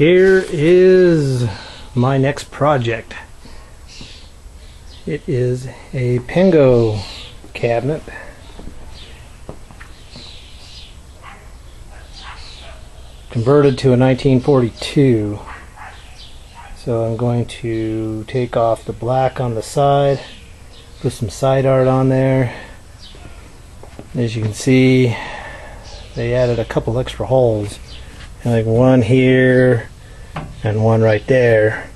Here is my next project. It is a Pengo cabinet. Converted to a 1942. So I'm going to take off the black on the side, put some side art on there. As you can see, they added a couple extra holes, like one here and one right there.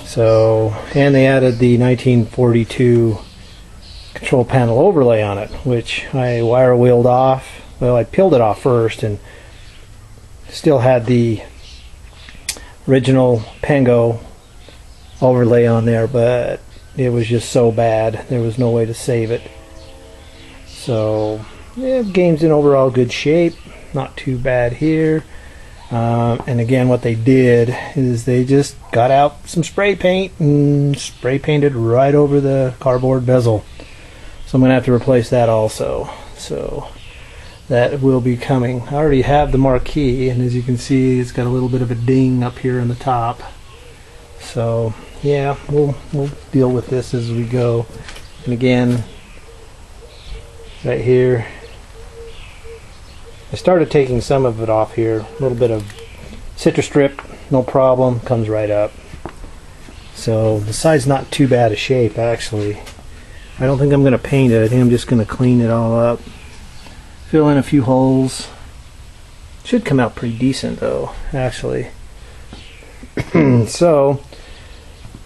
So, and they added the 1942 control panel overlay on it, which I wire wheeled off. Well, I peeled it off first and still had the original Pengo overlay on there, but it was just so bad there was no way to save it. So yeah, the game's in overall good shape, not too bad here. And again, what they did is they just got out some spray paint and spray painted right over the cardboard bezel. So I'm gonna have to replace that also. So that will be coming. I already have the marquee, and as you can see, it's got a little bit of a ding up here on the top. So yeah, we'll deal with this as we go. And again, right here, I started taking some of it off here. A little bit of citrus strip, no problem, comes right up. So the side's not too bad a shape, actually. I don't think I'm going to paint it. I think I'm just going to clean it all up. Fill in a few holes. Should come out pretty decent though, actually. So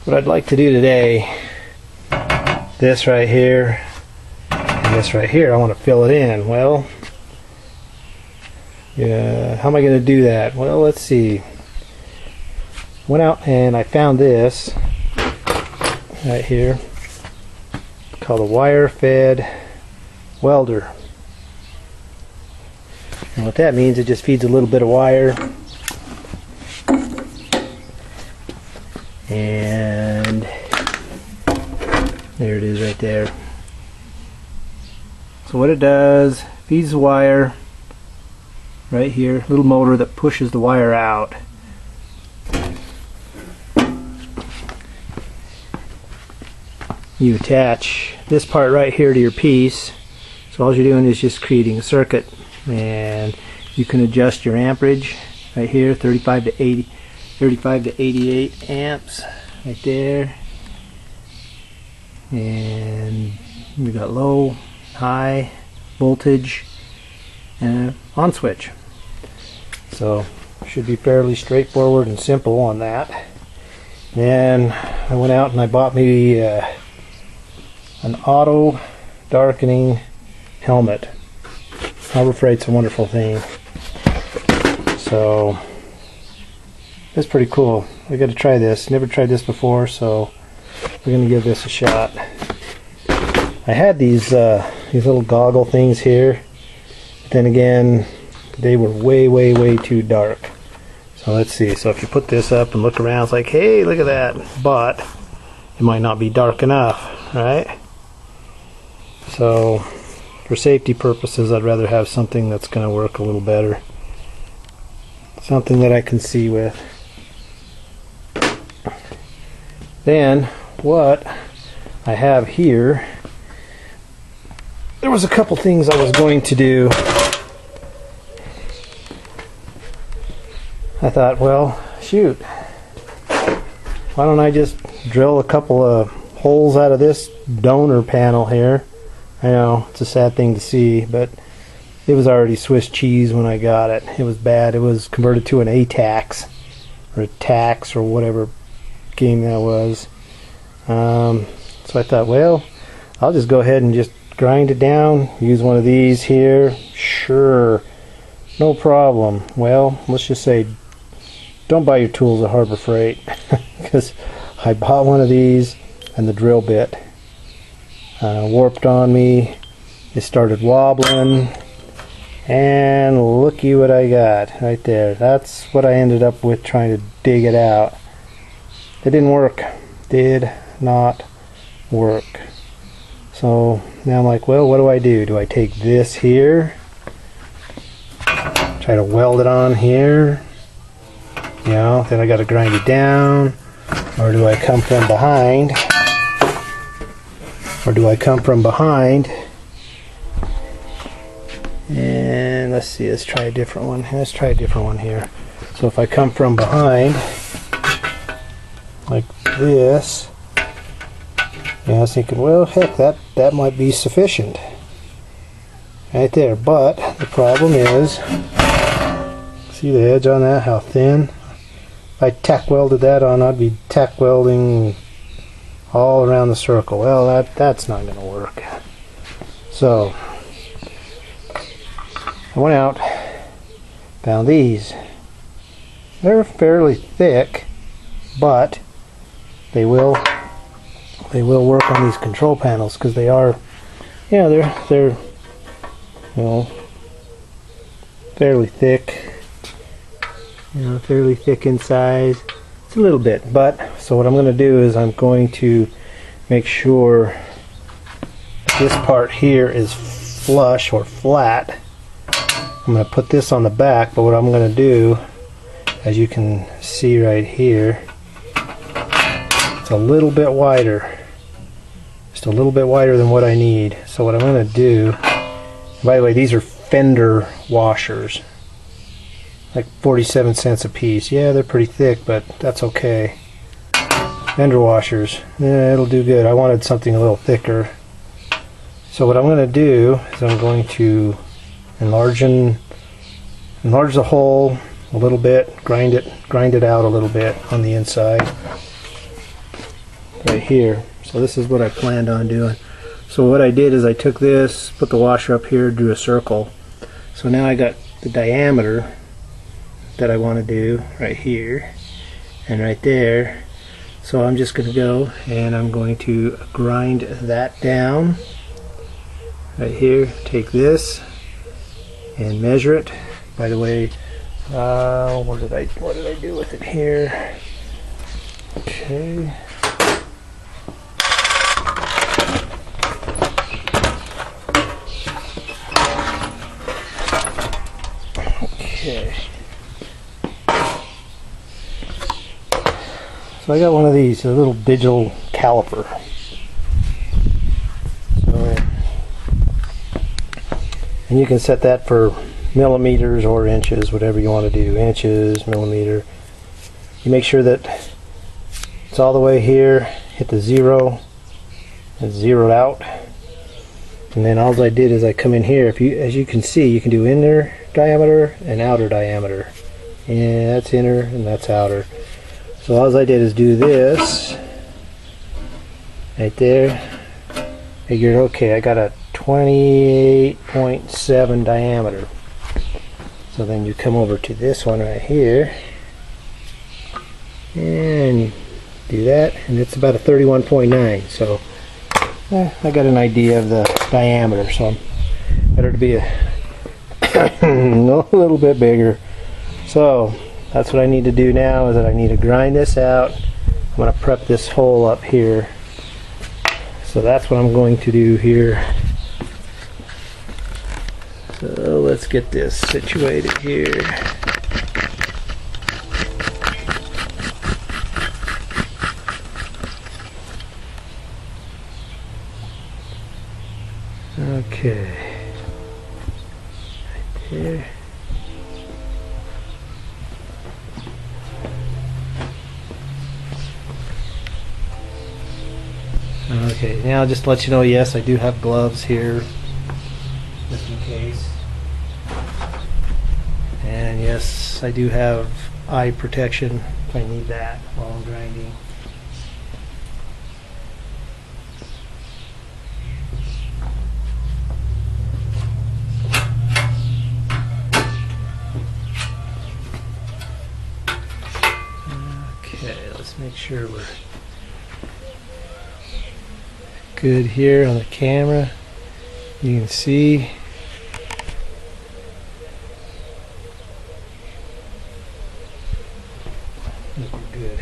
what I'd like to do today, this right here and this right here, I want to fill it in. Well, yeah, how am I going to do that? Well, let's see. Went out and I found this right here called a wire Fed Welder. And what that means, it just feeds a little bit of wire, and there it is right there. So what it does, feeds the wire right here, little motor that pushes the wire out. You attach this part right here to your piece. So all you're doing is just creating a circuit, and you can adjust your amperage right here, 35 to 88 amps right there. And we got low, high voltage and an on switch. So should be fairly straightforward and simple on that. Then I went out and I bought me an auto darkening helmet. Harbor Freight's a wonderful thing. So it's pretty cool. I got to try this. Never tried this before, so we're gonna give this a shot. I had these little goggle things here, but then again, they were way too dark. So let's see. So if you put this up and look around, it's like, hey, look at that. But it might not be dark enough, right? So for safety purposes, I'd rather have something that's going to work a little better. Something that I can see with. Then what I have here, there was a couple things I was going to do. I thought, well, shoot, why don't I just drill a couple of holes out of this donor panel here. I know it's a sad thing to see, but it was already Swiss cheese when I got it. It was bad. It was converted to an ATAX or a Tax or whatever game that was. So I thought, well, I'll just go ahead and just grind it down, use one of these here. Sure, no problem. Well, let's just say don't buy your tools at Harbor Freight, because I bought one of these and the drill bit warped on me. It started wobbling, and looky what I got right there. That's what I ended up with trying to dig it out. It didn't work. Did not work. So now I'm like, well, what do I do? Do I take this here, try to weld it on here? You know, then I got to grind it down, or do I come from behind? And let's see, let's try a different one. Let's try a different one here. So if I come from behind, like this, and I was thinking, well, heck, that might be sufficient right there. But the problem is, see the edge on that, how thin? If I tack welded that on, I'd be tack welding all around the circle. Well, that's not going to work. So I went out, found these. They're fairly thick, but they will work on these control panels, because they are, yeah, they're you know, fairly thick, you know, fairly thick in size. It's a little bit, but so what I'm going to do is I'm going to make sure this part here is flush or flat. I'm going to put this on the back, but what I'm going to do, as you can see right here, it's a little bit wider, just a little bit wider than what I need. So what I'm going to do, by the way, these are fender washers, like 47 cents a piece. Yeah, they're pretty thick, but that's okay. Fender washers, yeah, it'll do good. I wanted something a little thicker. So what I'm going to do is I'm going to enlarge the hole a little bit, grind it out a little bit on the inside right here. So this is what I planned on doing. So what I did is I took this, put the washer up here, drew a circle. So now I got the diameter that I want to do right here and right there. So I'm just going to go and I'm going to grind that down right here. Take this and measure it. By the way, what did I do with it here? Okay. Okay. So I got one of these, a little digital caliper. So, and you can set that for millimeters or inches, whatever you want to do. Inches, millimeter. You make sure that it's all the way here, hit the zero, it's zeroed out. And then all I did is I come in here. As you can see, you can do inner diameter and outer diameter. Yeah, that's inner and that's outer. So all I did is do this right there. Figured, okay, I got a 28.7 diameter. So then you come over to this one right here and do that, and it's about a 31.9. So I got an idea of the diameter, so better to be a little bit bigger. So that's what I need to do now, is that I need to grind this out. I'm going to prep this hole up here. So that's what I'm going to do here. So let's get this situated here. Okay. Right there. Okay, now just to let you know, yes, I do have gloves here, just in case. And yes, I do have eye protection if I need that while I'm grinding. Okay, let's make sure we're good here on the camera. You can see. Good.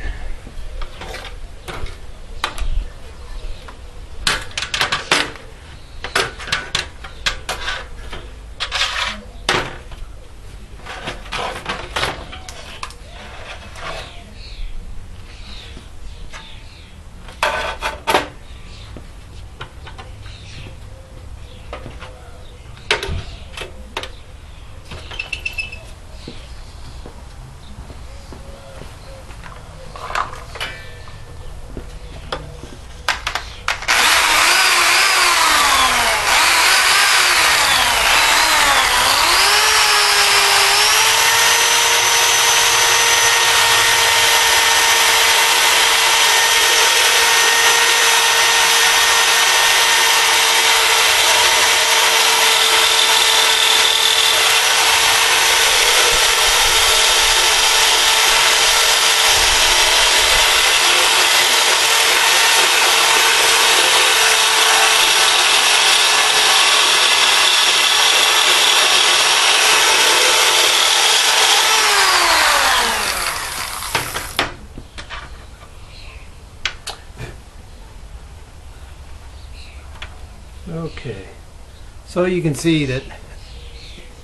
So you can see that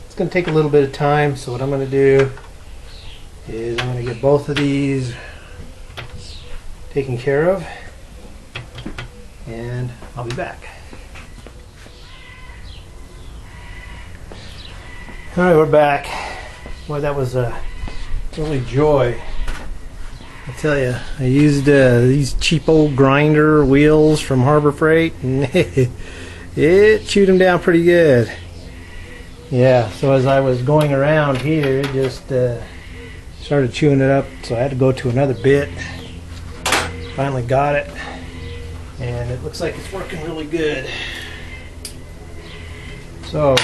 it's going to take a little bit of time. So what I'm going to do is I'm going to get both of these taken care of, and I'll be back. Alright, we're back. Boy, that was a really joy. I tell you, I used these cheap old grinder wheels from Harbor Freight, and it chewed them down pretty good. Yeah, so as I was going around here, it just started chewing it up, so I had to go to another bit. Finally got it, and it looks like it's working really good. So,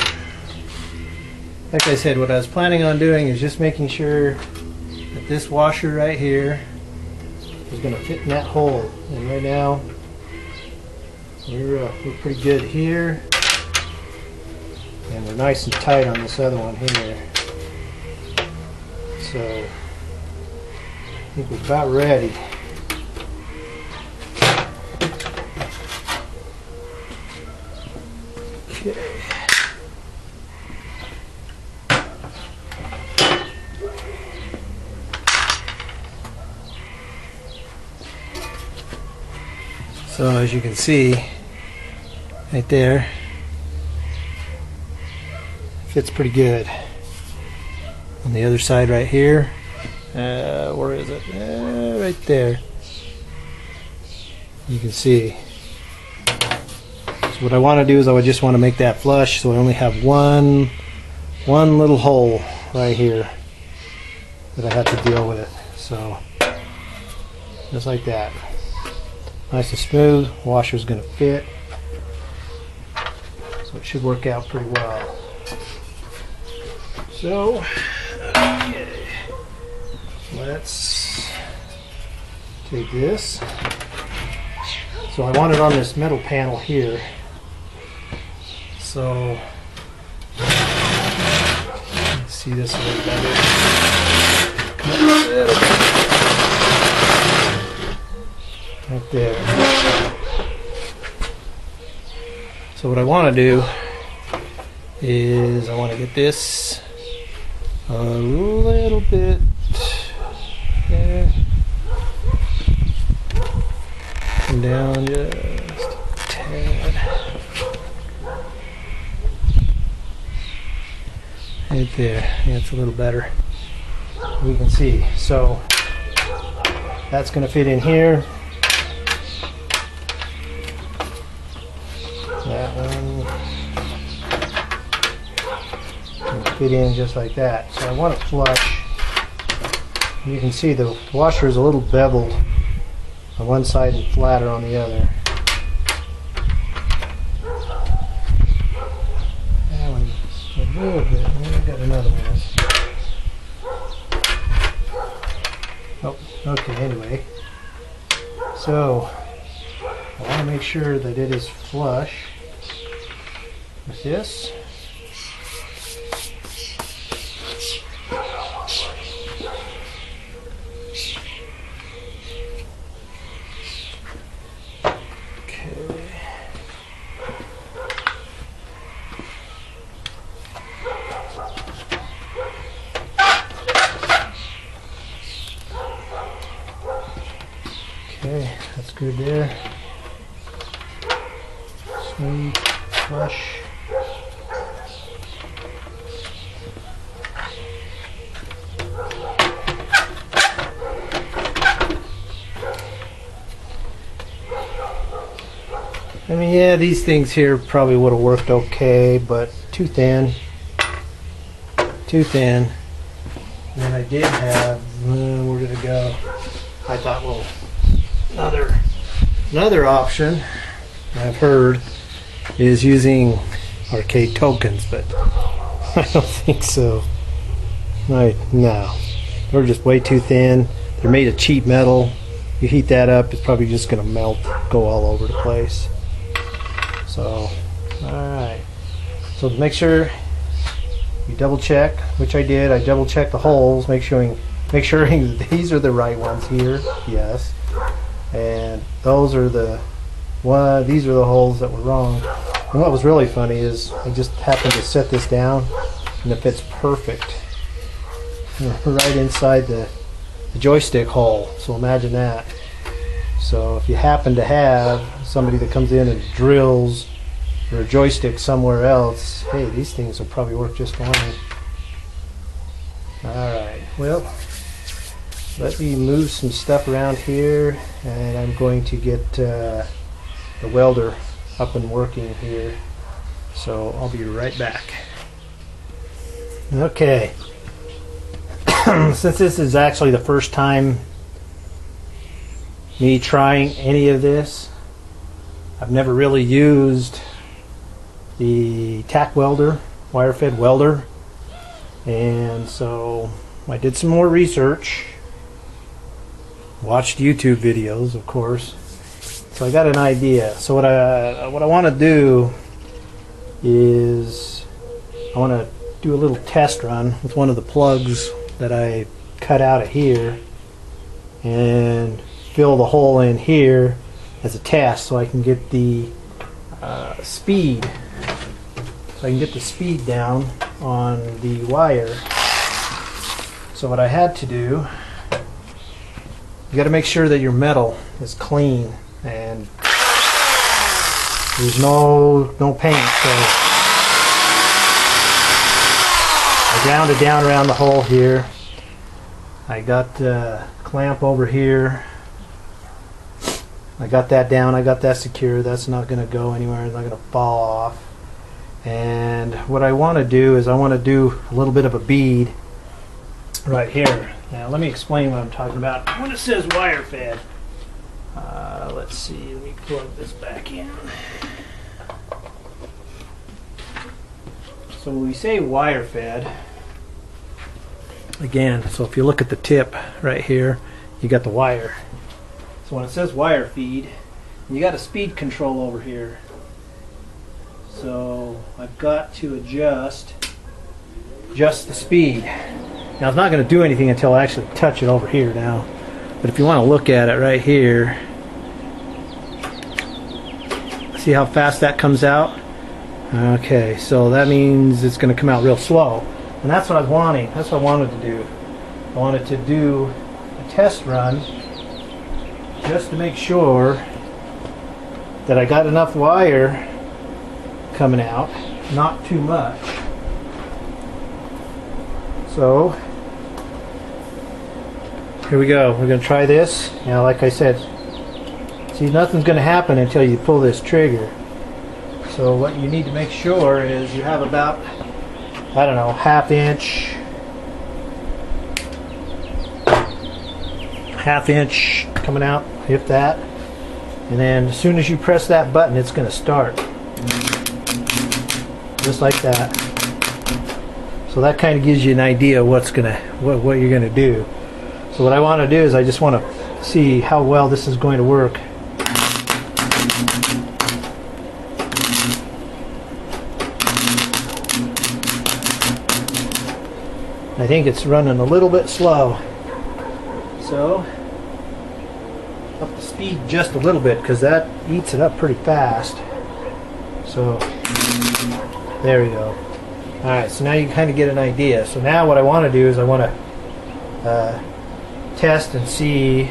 like I said, what I was planning on doing is just making sure that this washer right here is going to fit in that hole. And right now, we're pretty good here, and we're nice and tight on this other one here. So, I think we're about ready. Okay. So as you can see right there, fits pretty good. On the other side right here, where is it? Right there. You can see. So what I want to do is I would just want to make that flush, so I only have one little hole right here that I have to deal with. So just like that. Nice and smooth. Washer's going to fit, so it should work out pretty well. So, okay, let's take this. So I want it on this metal panel here. So let's see this a little better. Come up a little bit. Right there. So what I want to do is I want to get this a little bit there and down just a tad. Right there. That's a little better. You can see. So that's going to fit in here. That one can fit in just like that. So I want it flush. You can see the washer is a little beveled on one side and flatter on the other. That one's a little bit. I've got another one. Oh, okay, anyway. So I want to make sure that it is flush with this. Okay, that's good there. Smooth, flush. I mean, yeah, these things here probably would have worked okay, but too thin. Too thin. And then I did have, where did it go? I thought, well, another option I've heard is using arcade tokens, but I don't think so. No, they're just way too thin. They're made of cheap metal. You heat that up, it's probably just going to melt, go all over the place. So, alright. So make sure you double check, which I did. I double checked the holes, make sure these are the right ones here. Yes. And those are these are the holes that were wrong. And what was really funny is I just happened to set this down and it fits perfect right inside the joystick hole. So imagine that. So if you happen to have somebody that comes in and drills your joystick somewhere else, hey, these things will probably work just fine. Alright, well, let me move some stuff around here, and I'm going to get the welder up and working here. So I'll be right back. Okay. Since this is actually the first time me trying any of this, I've never really used the Tack welder, wire fed welder, and so I did some more research, watched YouTube videos, of course, so I got an idea. So what I want to do is I want to do a little test run with one of the plugs that I cut out of here and fill the hole in here as a test, so I can get the speed. So I can get the speed down on the wire. So what I had to do, you got to make sure that your metal is clean and there's no paint. So I ground it down around the hole here. I got the clamp over here. I got that down, I got that secure. That's not going to go anywhere, it's not going to fall off. And what I want to do is I want to do a little bit of a bead right here. Now let me explain what I'm talking about. When it says wire fed, let's see, let me plug this back in. So when we say wire fed, again, so if you look at the tip right here, you got the wire. So when it says wire feed, you got a speed control over here. So I've got to adjust the speed. Now it's not going to do anything until I actually touch it over here now. But if you want to look at it right here, see how fast that comes out? Okay, so that means it's going to come out real slow. And that's what I was wanting. That's what I wanted to do. I wanted to do a test run just to make sure that I got enough wire coming out, not too much. So here we go. We're going to try this. Now, like I said, see, nothing's going to happen until you pull this trigger. So what you need to make sure is you have about, I don't know, half inch coming out, if that. And then as soon as you press that button, it's going to start. Just like that. So that kind of gives you an idea what you're going to do. So what I want to do is I just want to see how well this is going to work. I think it's running a little bit slow. So up the speed just a little bit, because that eats it up pretty fast. So there we go. Alright, so now you kind of get an idea. So now what I want to do is I want to test and see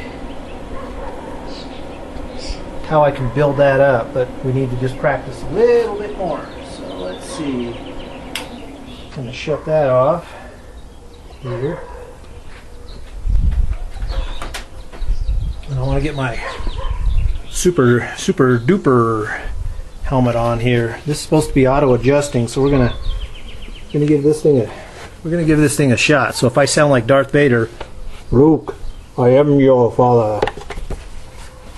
how I can build that up, but we need to just practice a little bit more. So let's see. I'm going to shut that off here. And I want to get my super duper helmet on here. This is supposed to be auto adjusting, so we're gonna give this thing a shot. So if I sound like Darth Vader, Luke, I am your father.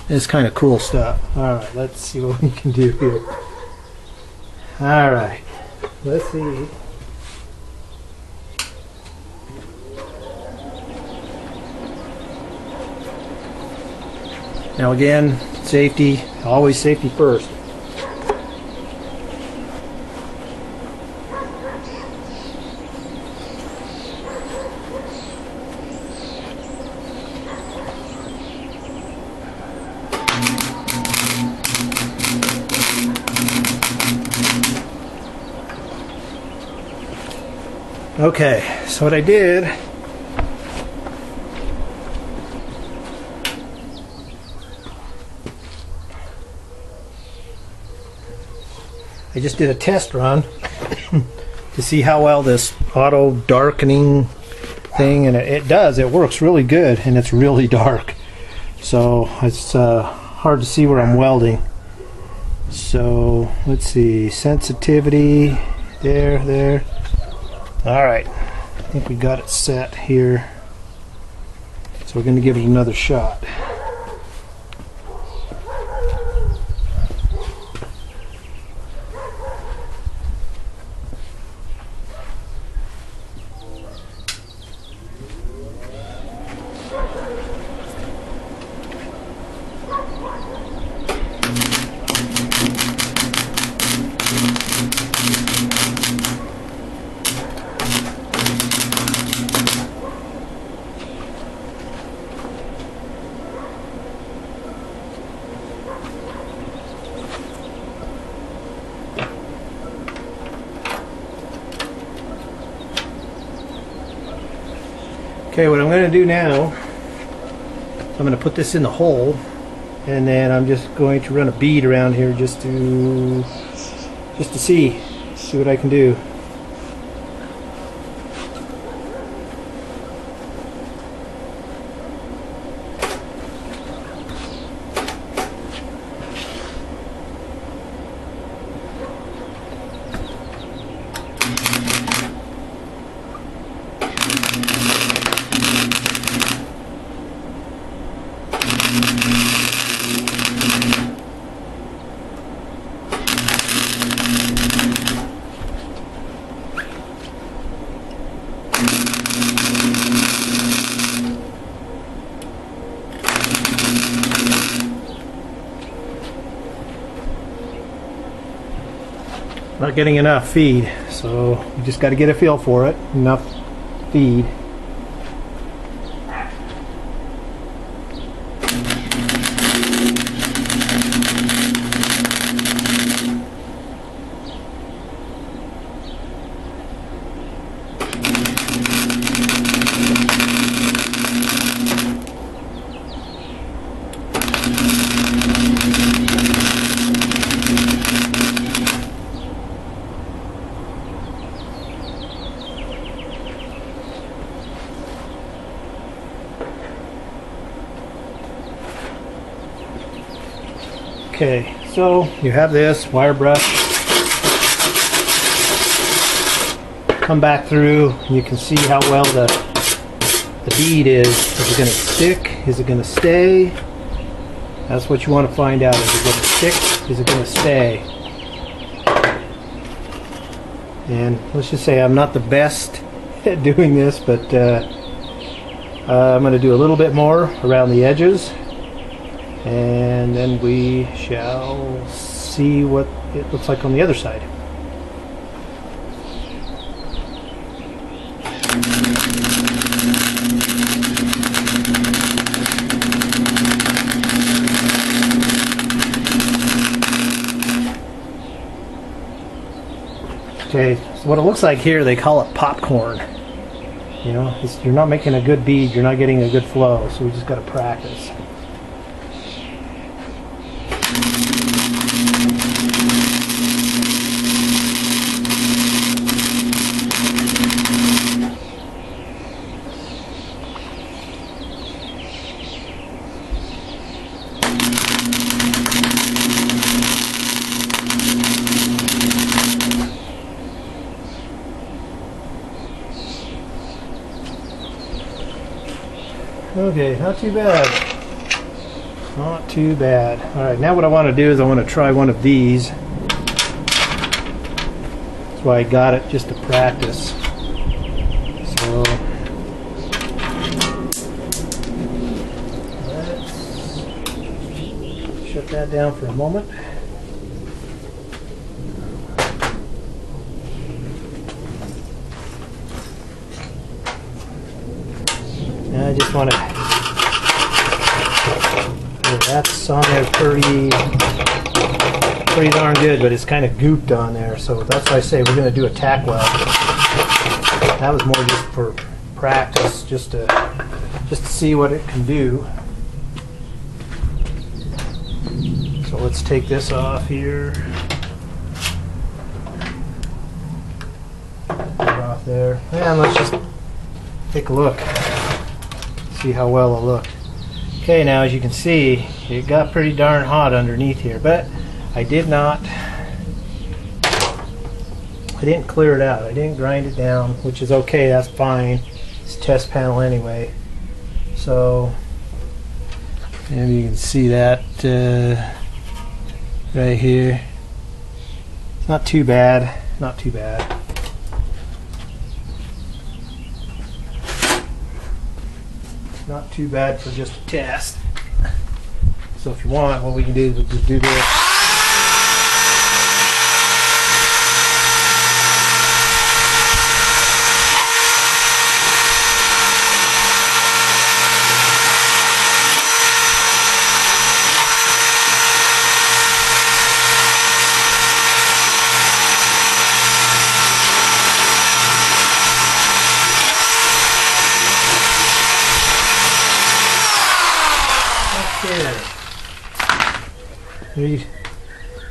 It's kind of cool stuff. All right, let's see what we can do here. All right, let's see. Now again, safety, always safety first. Okay, so what I did, I just did a test run to see how well this auto darkening thing, and it does, it works really good, and it's really dark, so it's hard to see where I'm welding. So let's see, sensitivity, there. Alright, I think we got it set here, so we're going to give it another shot. Okay, what I'm going to do now, I'm going to put this in the hole, and then I'm just going to run a bead around here just to see what I can do. Not getting enough feed, so you just got to get a feel for it. Enough feed. Okay, so you have this wire brush. Come back through, and you can see how well the bead is. Is it going to stick? Is it going to stay? That's what you want to find out. Is it going to stick? Is it going to stay? And let's just say I'm not the best at doing this, but I'm going to do a little bit more around the edges, and then we shall see what it looks like on the other side. Okay, so what it looks like here, they call it popcorn. You know, you're not making a good bead, you're not getting a good flow, so we just got to practice. Okay, not too bad. Not too bad. Alright, now what I want to do is I want to try one of these. That's why I got it, just to practice. So, let's shut that down for a moment. Now I just want to, that's on there pretty darn good, but it's kind of gooped on there, so that's why I say we're going to do a tack weld. That was more just for practice, just to see what it can do. So let's take this off here. Put it off there. And let's just take a look. See how well it looked. Okay, now as you can see, it got pretty darn hot underneath here, but I didn't clear it out. I didn't grind it down, which is okay, that's fine. It's a test panel anyway. So, maybe you can see that right here. It's not too bad, not too bad. Not too bad for just a test. So if you want, what we can do is just do this.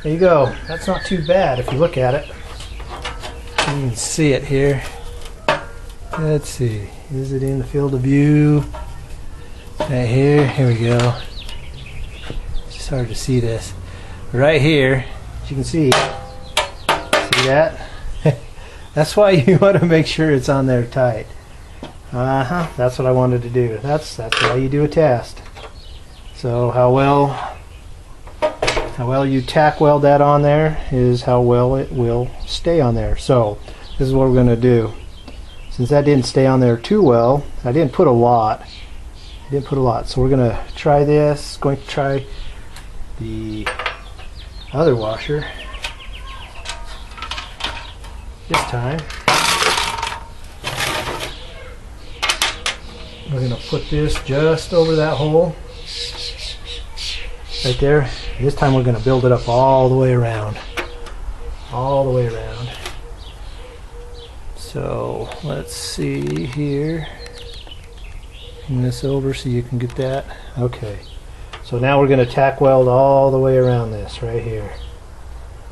There you go. That's not too bad if you look at it. You can see it here. Let's see. Is it in the field of view? Right here. Here we go. It's just hard to see this. Right here, as you can see. See that? That's why you want to make sure it's on there tight. That's what I wanted to do. That's why you do a test. So how well you tack weld that on there is how well it will stay on there. So this is what we're going to do. Since that didn't stay on there too well, I didn't put a lot. So we're going to try this. Going to try the other washer this time. We're going to put this just over that hole right there. This time we're going to build it up all the way around. All the way around. So let's see here. Bring this over so you can get that. Okay. So now we're going to tack weld all the way around this right here.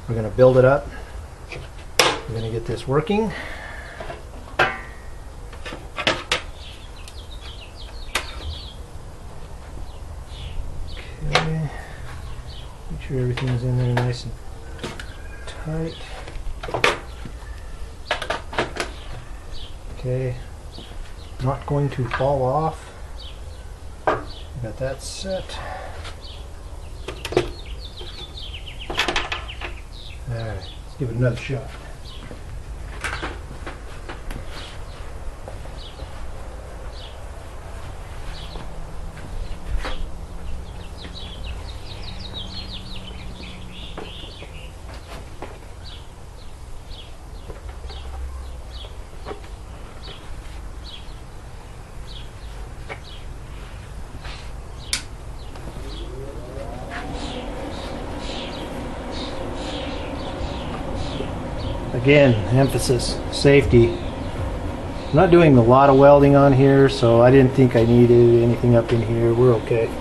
We're going to build it up. We're going to get this working. Okay. Make sure everything's in there nice and tight. Okay. Not going to fall off. Got that set. Alright, let's give it another shot. Again, emphasis, safety. I'm not doing a lot of welding on here, so I didn't think I needed anything up in here. We're okay.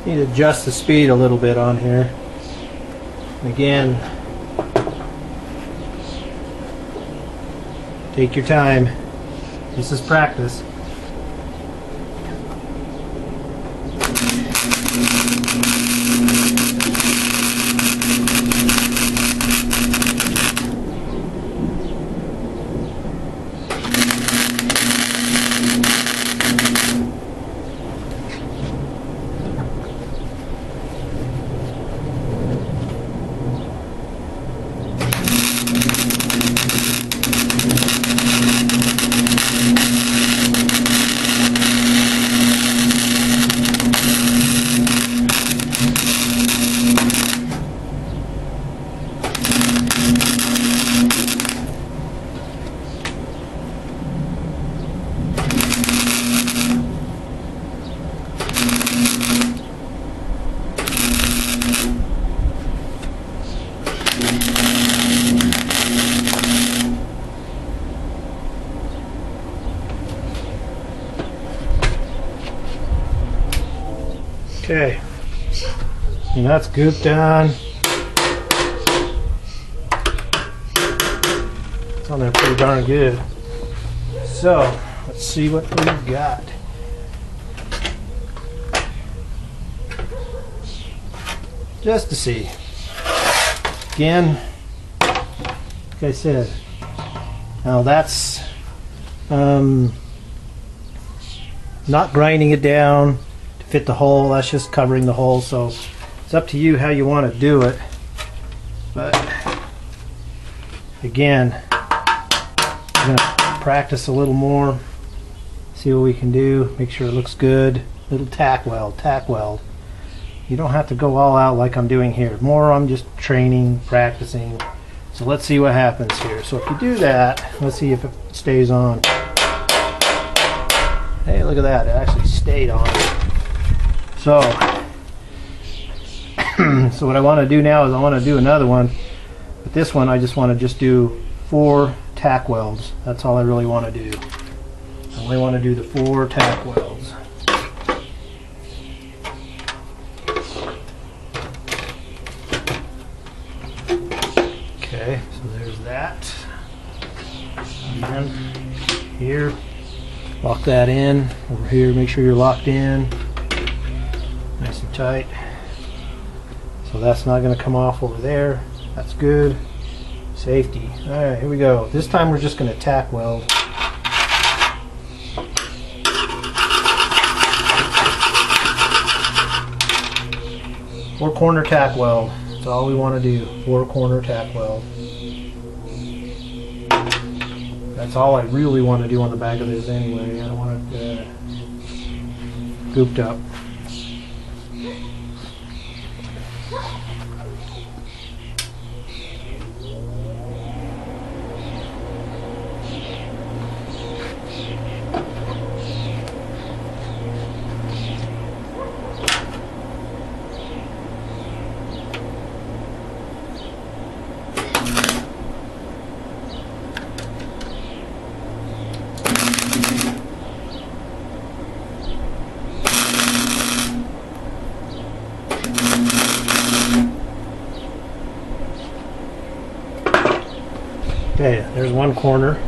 Need to adjust the speed a little bit on here. And again, take your time. This is practice. Okay, and that's gooped on. It's on there pretty darn good. So let's see what we've got. Just to see. Again, like I said, now that's not grinding it down to fit the hole. That's just covering the hole. So it's up to you how you want to do it. But again, I'm going to practice a little more, see what we can do, make sure it looks good. Little tack weld. You don't have to go all out like I'm doing here. More I'm just training, practicing. So let's see what happens here. So if you do that, let's see if it stays on. Hey, look at that, it actually stayed on. So, so what I want to do now is I want to do another one. But this one I just want to do 4 tack welds. That's all I really want to do. I only want to do the 4 tack welds. Okay, so there's that. And here, lock that in. Over here, make sure you're locked in. Nice and tight. So that's not going to come off over there. That's good. Safety. Alright, here we go. This time we're just going to tack weld. Four corner tack weld. That's all we want to do. 4 corner tack weld. That's all I really want to do on the back of this anyway. I don't want it gooped up. Okay, there's one corner.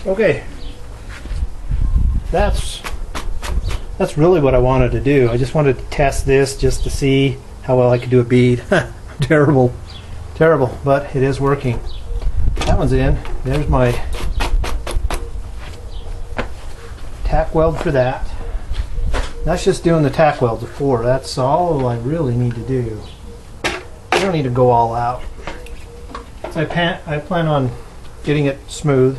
Okay, that's really what I wanted to do. I just wanted to test this just to see how well I could do a bead. Terrible, but it is working. That one's in. There's my tack weld for that. That's just doing the tack weld to 4. That's all I really need to do. I don't need to go all out. So I plan on getting it smooth,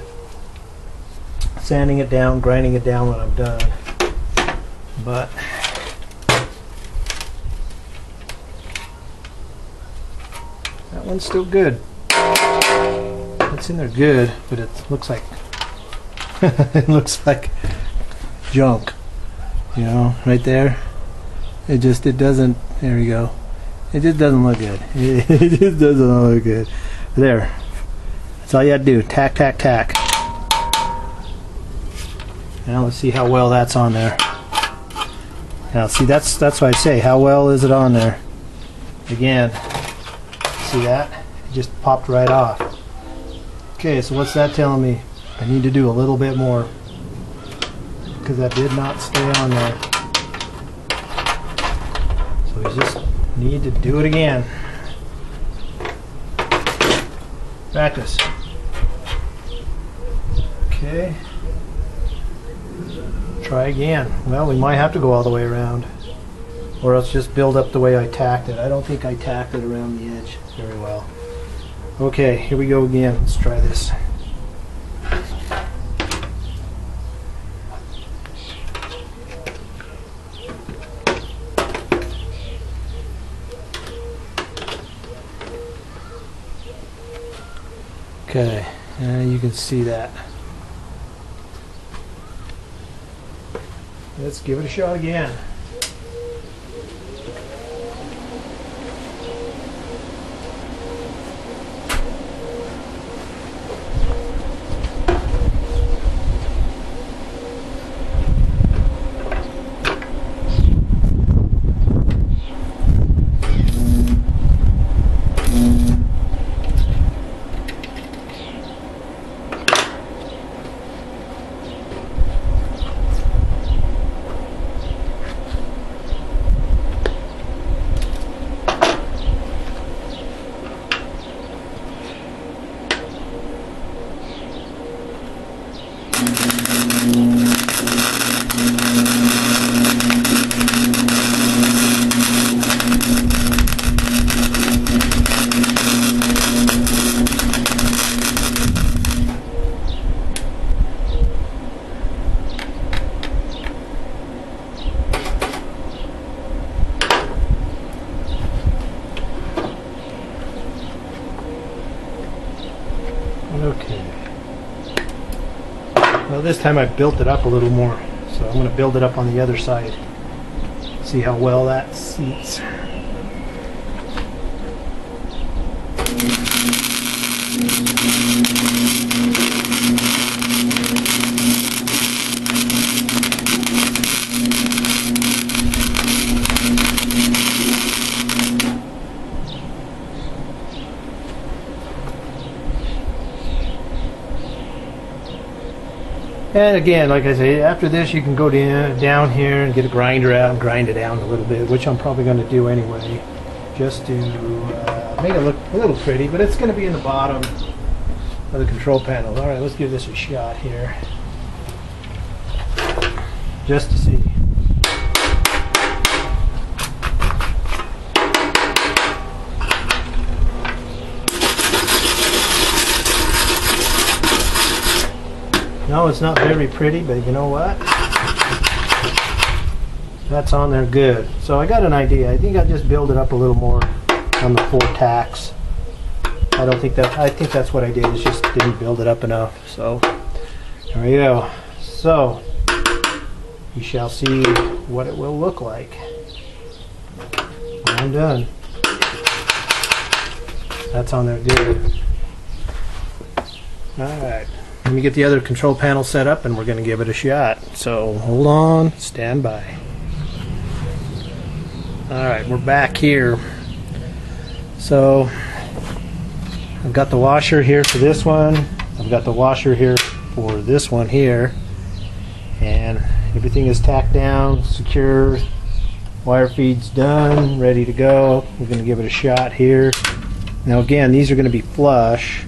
sanding it down, grinding it down when I'm done. But that one's still good. It's in there good, but it looks like it looks like junk. You know, right there. It doesn't. There we go. It just doesn't look good. It just doesn't look good. There. That's all you have to do. Tack, tack, tack. Now let's see how well that's on there. Now see, that's what I say. How well is it on there? Again, see that? It just popped right off. Okay, so what's that telling me? I need to do a little bit more because that did not stay on there. So we just need to do it again. Practice. Okay. Try again. Well, we might have to go all the way around, or else just build up the way I tacked it. I don't think I tacked it around the edge very well. Okay, here we go again. Let's try this. Okay, and you can see that. Let's give it a shot again. Okay. Well, this time I built it up a little more, so I'm going to build it up on the other side. See how well that seats. And again, like I say, after this you can go down here and get a grinder out and grind it down a little bit, which I'm probably going to do anyway, just to make it look a little pretty, but it's going to be in the bottom of the control panel. Alright, let's give this a shot here, just to see. No, it's not very pretty, but you know what? That's on there good. So I got an idea. I think I'll just build it up a little more on the 4 tacks. I think that's what I did, is just didn't build it up enough. So there we go. So you shall see what it will look like when I'm done. That's on there good. Alright. Let me get the other control panel set up and we're going to give it a shot. So hold on, stand by. Alright, we're back here. So I've got the washer here for this one. I've got the washer here for this one here. And everything is tacked down, secure. Wire feed's done, ready to go. We're going to give it a shot here. Now again, these are going to be flush.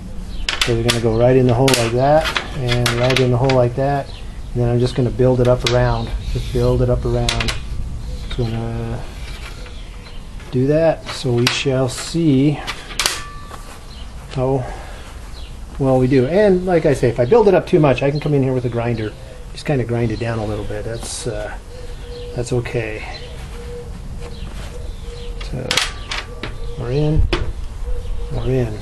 So they're going to go right in the hole like that, and right in the hole like that. And then I'm just going to build it up around. Just build it up around. Just going to do that. So we shall see how well we do. And like I say, if I build it up too much, I can come in here with a grinder. Just kind of grind it down a little bit. That's okay. So we're in. We're in.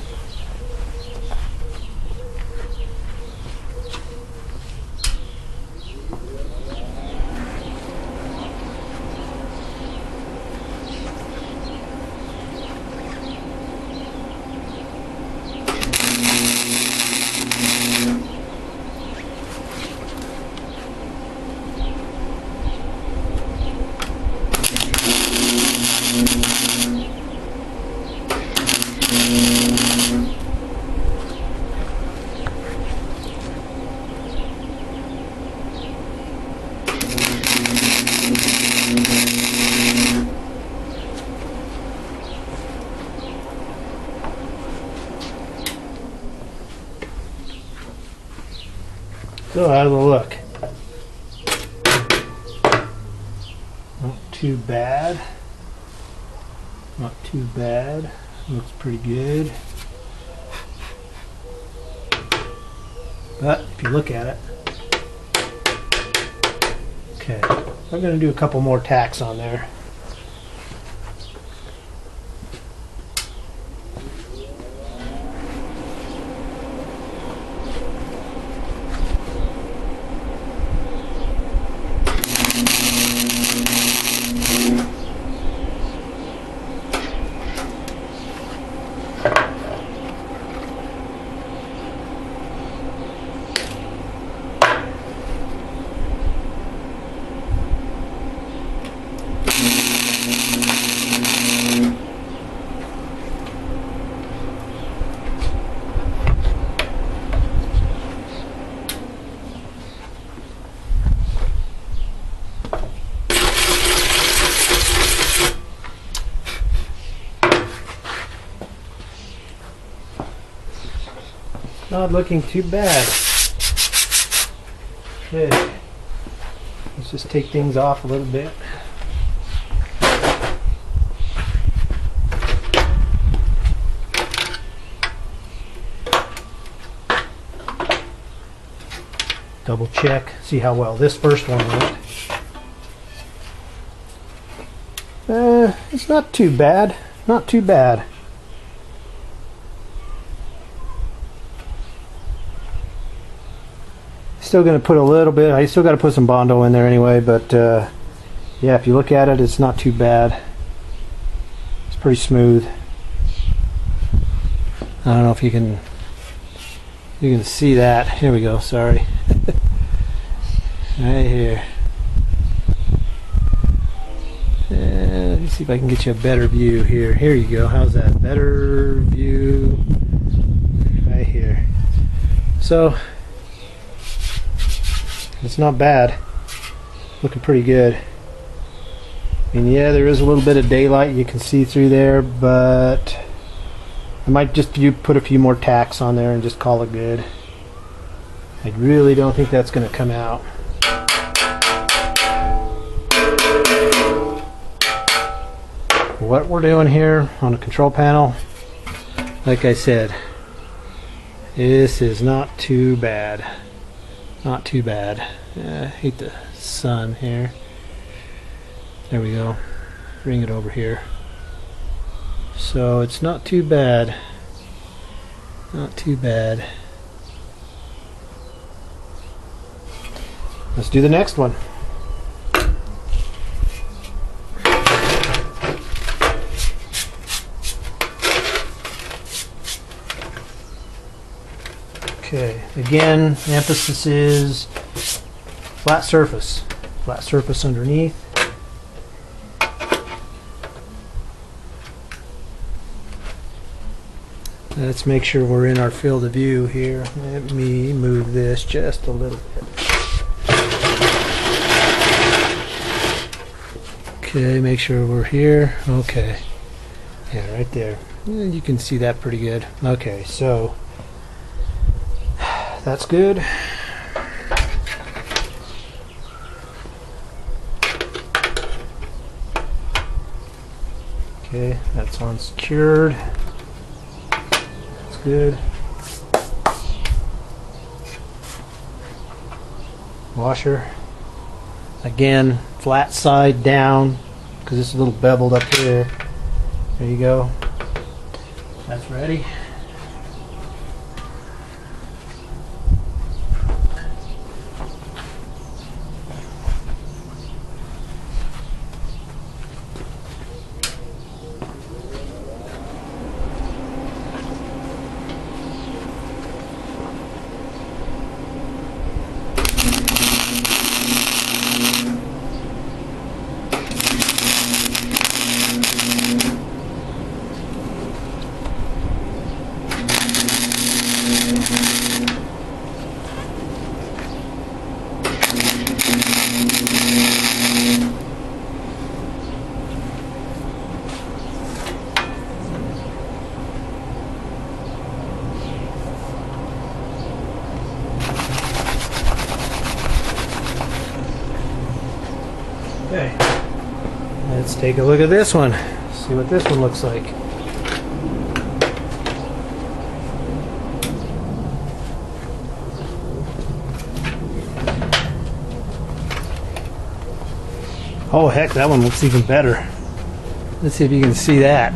So how's it look? Not too bad. Not too bad. Looks pretty good. But if you look at it, okay, I'm going to do a couple more tacks on there. Not looking too bad. Okay, let's just take things off a little bit. Double check, see how well this first one went. It's not too bad, not too bad. Still going to put a little bit, I still got to put some Bondo in there anyway, but yeah, if you look at it, it's not too bad. It's pretty smooth. I don't know if you can see that. Here we go, sorry. Right here. Let me see if I can get you a better view here. Here you go, how's that? Better view right here. So it's not bad. Looking pretty good. I mean, yeah, there is a little bit of daylight you can see through there, but I might just put a few more tacks on there and just call it good. I really don't think that's going to come out. What we're doing here on the control panel, like I said, this is not too bad. Not too bad. I hate the sun here. There we go. Bring it over here. So it's not too bad. Not too bad. Let's do the next one. Okay, again, the emphasis is flat surface underneath. Let's make sure we're in our field of view here. Let me move this just a little bit. Okay, make sure we're here. Okay, yeah, right there. You can see that pretty good. Okay, so that's good. Okay, that's on secured. That's good. Washer. Again, flat side down, because it's a little beveled up here. There you go. That's ready. Okay, let's take a look at this one. See what this one looks like. Oh heck, that one looks even better. Let's see if you can see that.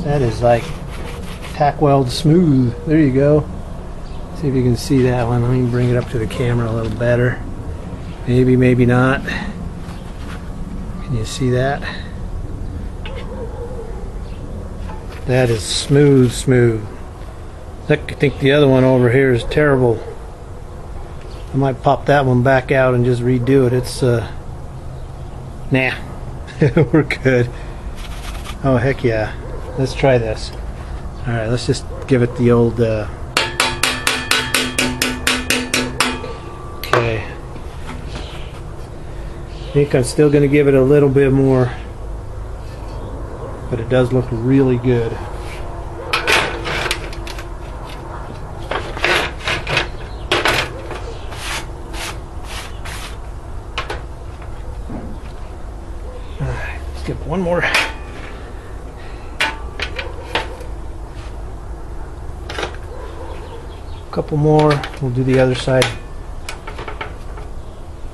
That is like tack weld smooth. There you go. See if you can see that one. Let me bring it up to the camera a little better. Maybe, maybe not. Can you see that? That is smooth, smooth. I think the other one over here is terrible. I might pop that one back out and just redo it. It's nah. We're good. Oh heck yeah. Let's try this. Alright, let's just give it the old okay. I think I'm still going to give it a little bit more, but it does look really good. Alright, let's give it one more. Couple more. We'll do the other side. I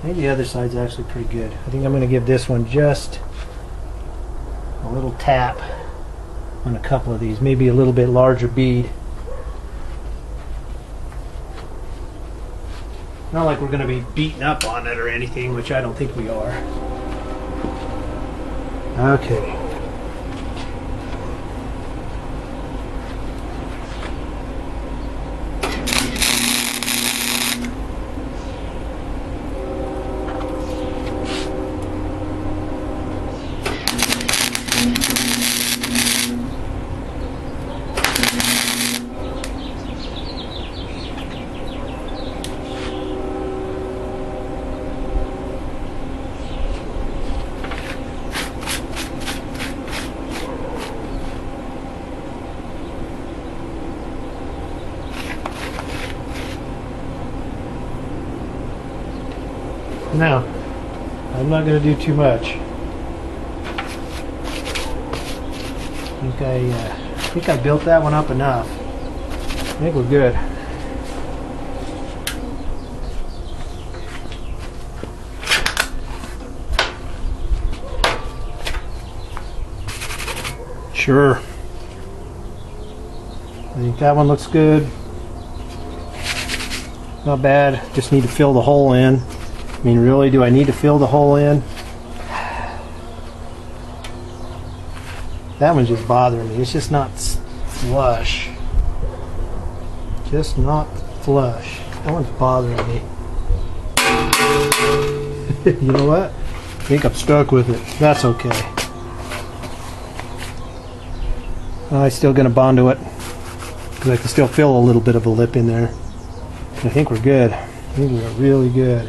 think the other side's actually pretty good. I think I'm going to give this one just a little tap on a couple of these, maybe a little bit larger bead. Not like we're going to be beating up on it or anything, which I don't think we are. Okay. Now, I'm not going to do too much. I think I built that one up enough. I think we're good. Sure. I think that one looks good. Not bad. Just need to fill the hole in. I mean, really, do I need to fill the hole in? That one's just bothering me. It's just not flush. Just not flush. That one's bothering me. You know what? I think I'm stuck with it. That's okay. I'm still going to Bondo it, because I can still feel a little bit of a lip in there. I think we're good. I think we're really good.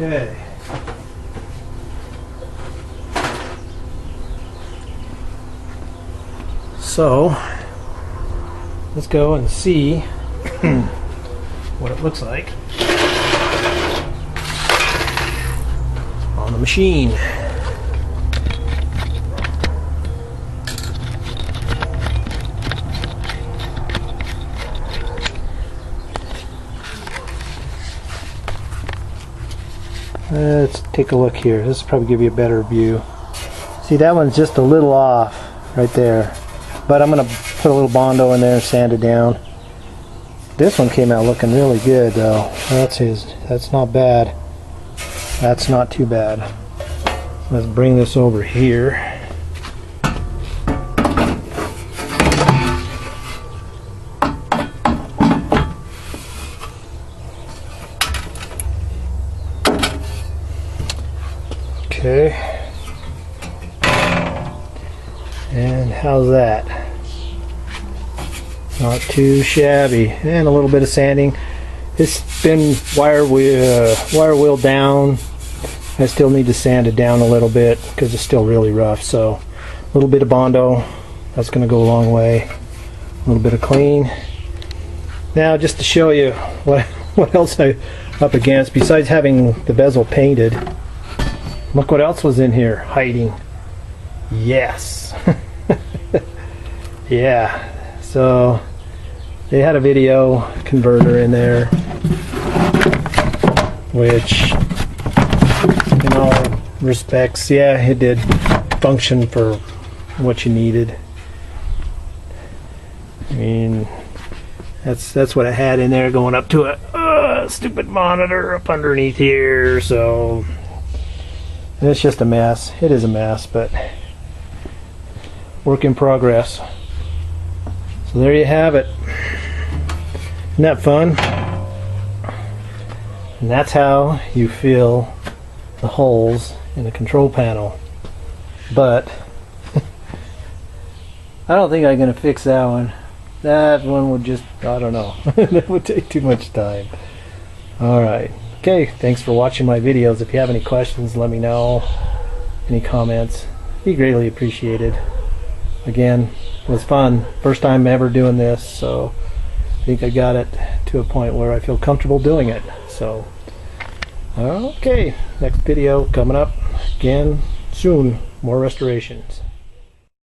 Okay. So let's go and see what it looks like on the machine. Let's take a look here. This will probably give you a better view. See, that one's just a little off right there. But I'm going to put a little Bondo in there and sand it down. This one came out looking really good though. That's not bad. That's not too bad. Let's bring this over here. Okay, and how's that? Not too shabby, and a little bit of sanding. It's been wire wheel down. I still need to sand it down a little bit because it's still really rough. So a little bit of Bondo, that's going to go a long way. A little bit of clean. Now, just to show you what else I'm up against besides having the bezel painted. Look what else was in here hiding. Yes. Yeah. So they had a video converter in there. which in all respects, yeah, it did function for what you needed. I mean, that's what I had in there, going up to a stupid monitor up underneath here. So it's just a mess. It is a mess, but work in progress. So there you have it. Isn't that fun? And that's how you fill the holes in the control panel. But I don't think I'm going to fix that one. That one would just, I don't know. That would take too much time. Alright. Okay, thanks for watching my videos. If you have any questions, let me know. Any comments, be greatly appreciated. Again, it was fun. First time ever doing this, so I think I got it to a point where I feel comfortable doing it. So, okay, next video coming up again soon. More restorations.